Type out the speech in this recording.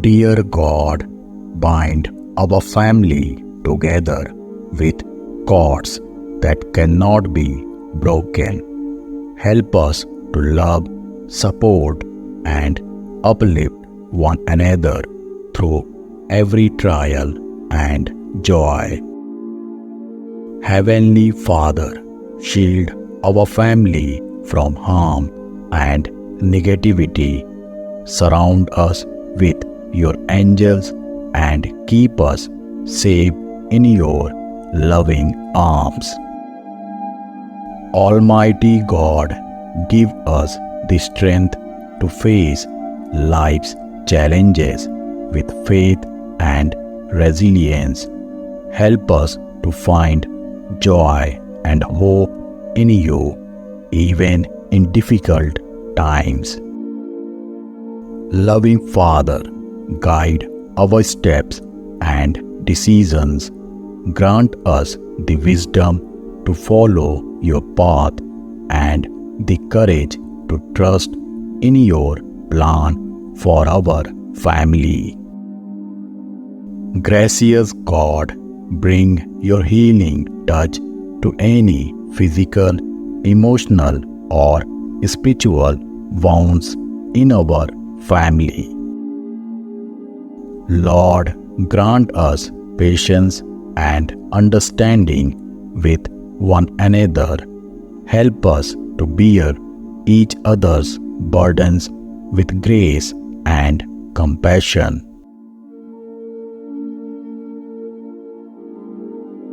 Dear God, bind our family together with cords that cannot be broken. Help us to love, support, and uplift one another through every trial and joy. Heavenly Father, shield our family from harm and negativity. Surround us with your angels and keep us safe in your loving arms. Almighty God, give us the strength to face life's challenges with faith and resilience. Help us to find joy and hope in you, even in difficult times. Loving Father, guide our steps and decisions. Grant us the wisdom to follow your path and the courage to trust in your plan for our family. Gracious God, bring your healing touch to any physical, emotional, or spiritual wounds in our family. Lord, grant us patience and understanding with one another. Help us to bear each other's burdens with grace and compassion.